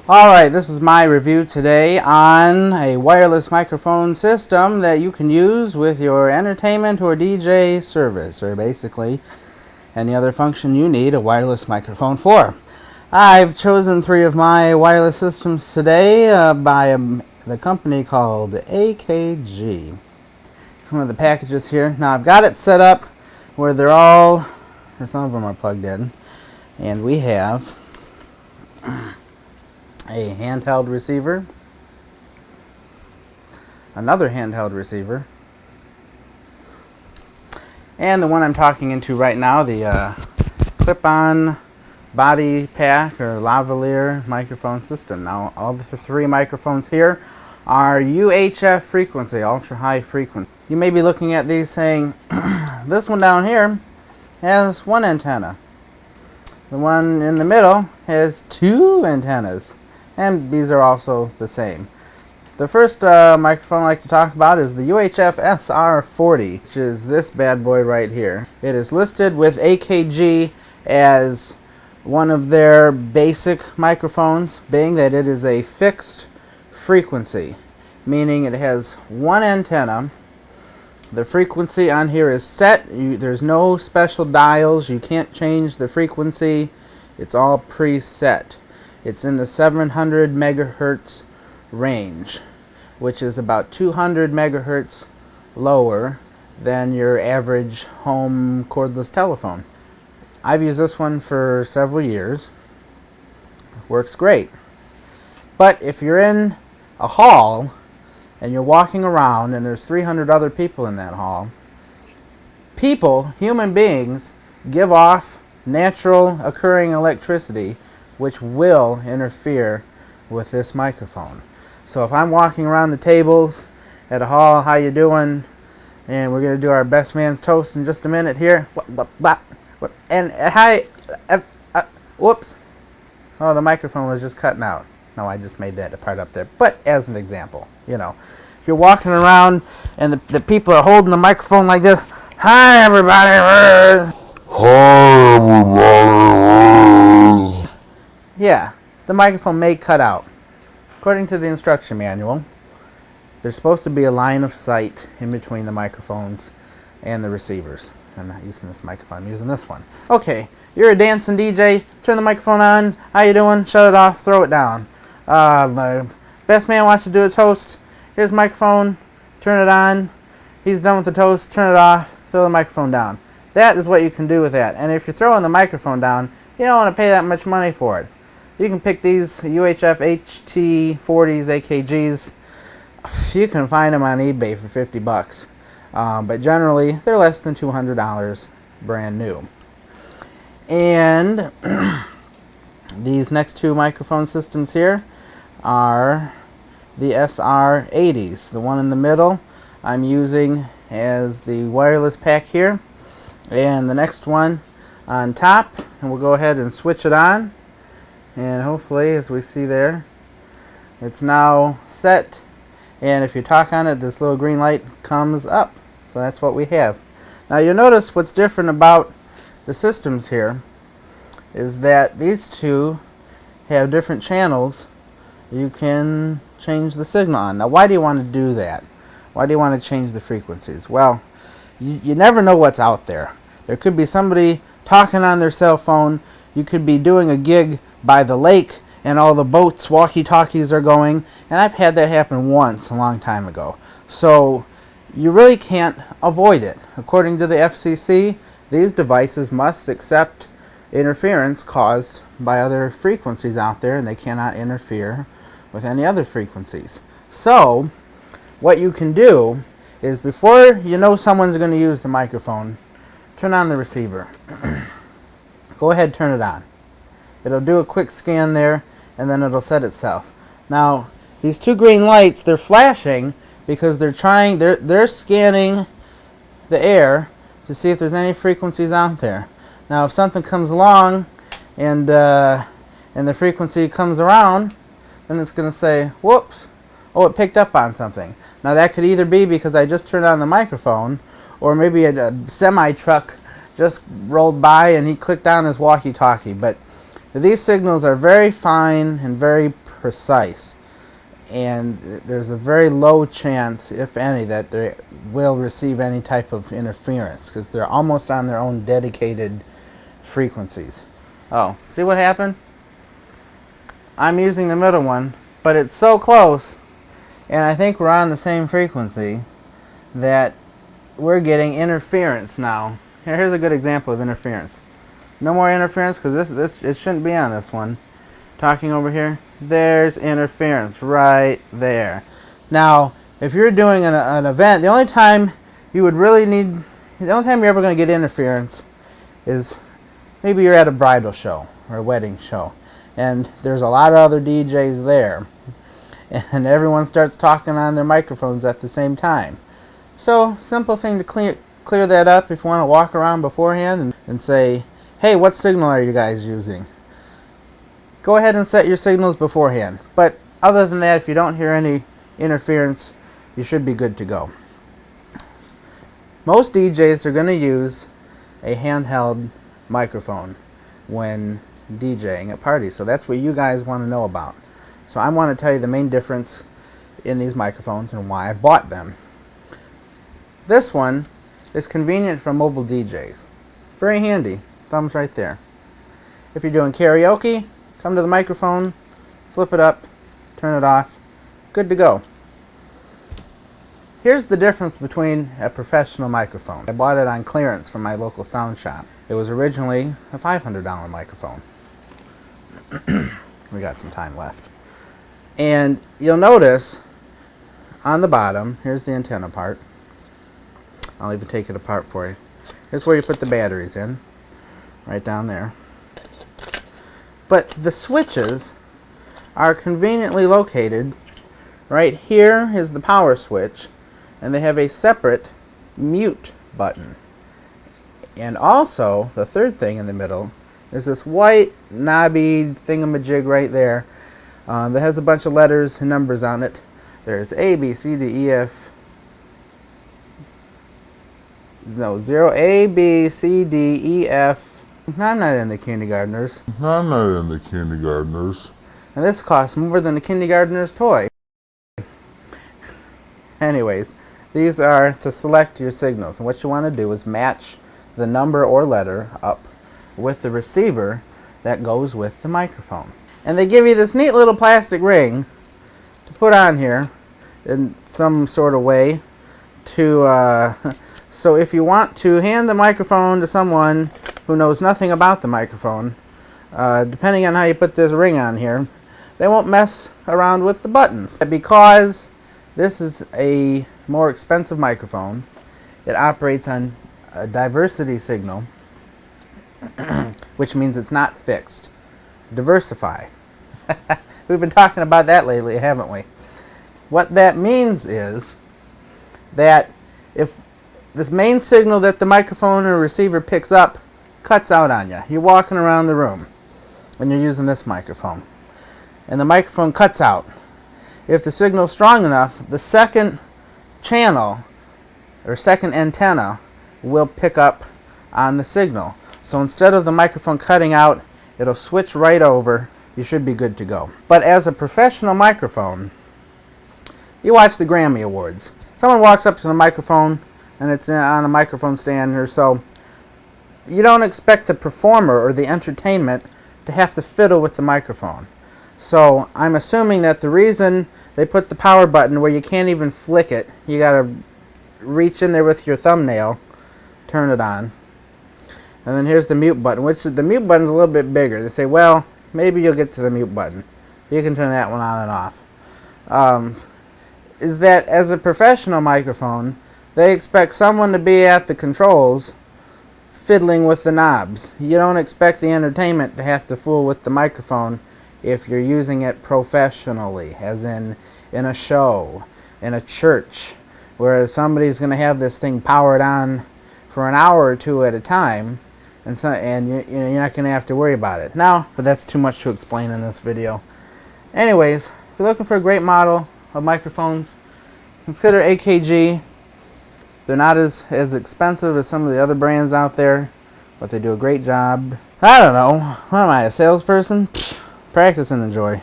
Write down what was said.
Alright, this is my review today on a wireless microphone system that you can use with your entertainment or DJ service, or basically any other function you need a wireless microphone for. I've chosen 3 of my wireless systems today by the company called AKG. One of the packages here. Now I've got it set up where some of them are plugged in, and we have a handheld receiver, another handheld receiver, and the one I'm talking into right now, the clip-on body pack or lavaliere microphone system. Now all the 3 microphones here are UHF frequency, ultra high frequency. You may be looking at these saying, this one down here has 1 antenna. The one in the middle has 2 antennas. And these are also the same. The first microphone I'd like to talk about is the UHF sr40, which is this bad boy right here. It is listed with AKG as one of their basic microphones, being that it is a fixed frequency, meaning it has 1 antenna. The frequency on here is set. There's no special dials. You can't change the frequency. It's all preset. It's in the 700 megahertz range, which is about 200 megahertz lower than your average home cordless telephone. I've used this one for several years. It works great. But if you're in a hall and you're walking around and there's 300 other people in that hall, human beings, give off natural occurring electricity which will interfere with this microphone. So if I'm walking around the tables at a hall, how you doing? And we're going to do our best man's toast in just a minute here. And hi, whoops. Oh, the microphone was just cutting out. No, I just made that part up there. But as an example, if you're walking around and the people are holding the microphone like this, hi everybody. Hi everybody. Yeah, the microphone may cut out. According to the instruction manual, there's supposed to be a line of sight in between the microphones and the receivers. I'm not using this microphone, I'm using this one. Okay, you're a dancing DJ, turn the microphone on, how you doing? Shut it off, throw it down. My best man wants to do a toast, here's the microphone, turn it on, he's done with the toast, turn it off, throw the microphone down. That is what you can do with that. And if you're throwing the microphone down, you don't want to pay that much money for it. You can pick these UHF ht40s, AKGs. You can find them on eBay for $50. But generally, they're less than $200 brand new. And these next 2 microphone systems here are the sr80s. The one in the middle I'm using as the wireless pack here. And the next one on top, and we'll go ahead and switch it on. And hopefully, as we see there, it's now set. And if you talk on it, this little green light comes up. So that's what we have. Now you'll notice what's different about the systems here is that these 2 have different channels you can change the signal on. Now why do you want to do that? Why do you want to change the frequencies? Well, you never know what's out there. There could be somebody talking on their cell phone. You could be doing a gig by the lake and all the boats, walkie-talkies are going. And I've had that happen once a long time ago. So you really can't avoid it. According to the FCC, these devices must accept interference caused by other frequencies out there, and they cannot interfere with any other frequencies. So what you can do is, before you know someone's going to use the microphone, turn on the receiver. Go ahead, turn it on. It'll do a quick scan there, and then it'll set itself. Now, these 2 green lights, they're flashing because they're scanning the air to see if there's any frequencies out there. Now, if something comes along and the frequency comes around, then it's going to say, whoops, oh, it picked up on something. Now, that could either be because I just turned on the microphone, or maybe a semi-truck just rolled by and he clicked on his walkie-talkie. But these signals are very fine and very precise. And there's a very low chance, if any, that they will receive any type of interference because they're almost on their own dedicated frequencies. Oh, see what happened? I'm using the middle one, but it's so close, and I think we're on the same frequency, that we're getting interference now. Here's a good example of interference. No more interference because it shouldn't be on this one. Talking over here, there's interference right there. Now, if you're doing an event, the only time you're ever going to get interference is maybe you're at a bridal show or a wedding show, and there's a lot of other DJs there, and everyone starts talking on their microphones at the same time. So, simple thing to clear that up if you want to walk around beforehand and say, hey, what signal are you guys using? Go ahead and set your signals beforehand. But other than that, if you don't hear any interference, you should be good to go. Most DJs are going to use a handheld microphone when DJing at parties. So that's what you guys want to know about. So I want to tell you the main difference in these microphones and why I bought them. This one is convenient for mobile DJs. Very handy. Thumbs right there. If you're doing karaoke, come to the microphone, flip it up, turn it off, good to go. Here's the difference between a professional microphone. I bought it on clearance from my local sound shop. It was originally a $500 microphone. We got some time left. And you'll notice on the bottom, here's the antenna part. I'll even take it apart for you. Here's where you put the batteries in, right down there. But the switches are conveniently located. Right here is the power switch, and they have a separate mute button. And also, the third thing in the middle is this white knobby thingamajig right there that has a bunch of letters and numbers on it. There's A, B, C, D, E, F. No, 0, A, B, C, D, E, F. I'm not in the kindergartners. I'm not in the kindergartners. And this costs more than a kindergartner's toy. Anyways, these are to select your signals. And what you want to do is match the number or letter up with the receiver that goes with the microphone. And they give you this neat little plastic ring to put on here in some sort of way to so if you want to hand the microphone to someone who knows nothing about the microphone, depending on how you put this ring on here, they won't mess around with the buttons. Because this is a more expensive microphone, it operates on a diversity signal, which means it's not fixed. Diversify. We've been talking about that lately, haven't we? What that means is that if this main signal that the microphone or receiver picks up cuts out on you, you're walking around the room and you're using this microphone, and the microphone cuts out. If the signal's strong enough, the second channel or second antenna will pick up on the signal. So instead of the microphone cutting out, it'll switch right over. You should be good to go. But as a professional microphone, you watch the Grammy Awards. Someone walks up to the microphone and it's on a microphone stand or so. You don't expect the performer or the entertainment to have to fiddle with the microphone. So I'm assuming that the reason they put the power button where you can't even flick it, you gotta reach in there with your thumbnail, turn it on. And then here's the mute button, which the mute button's a little bit bigger. They say, well, maybe you'll get to the mute button. You can turn that one on and off. Is that as a professional microphone, they expect someone to be at the controls fiddling with the knobs. You don't expect the entertainment to have to fool with the microphone if you're using it professionally, as in a show, in a church, where somebody's going to have this thing powered on for an hour or two at a time, and you're not going to have to worry about it. Now, but that's too much to explain in this video. Anyways, if you're looking for a great model of microphones, consider AKG. They're not as expensive as some of the other brands out there, but they do a great job. I don't know. What am I, a salesperson? Practice and enjoy.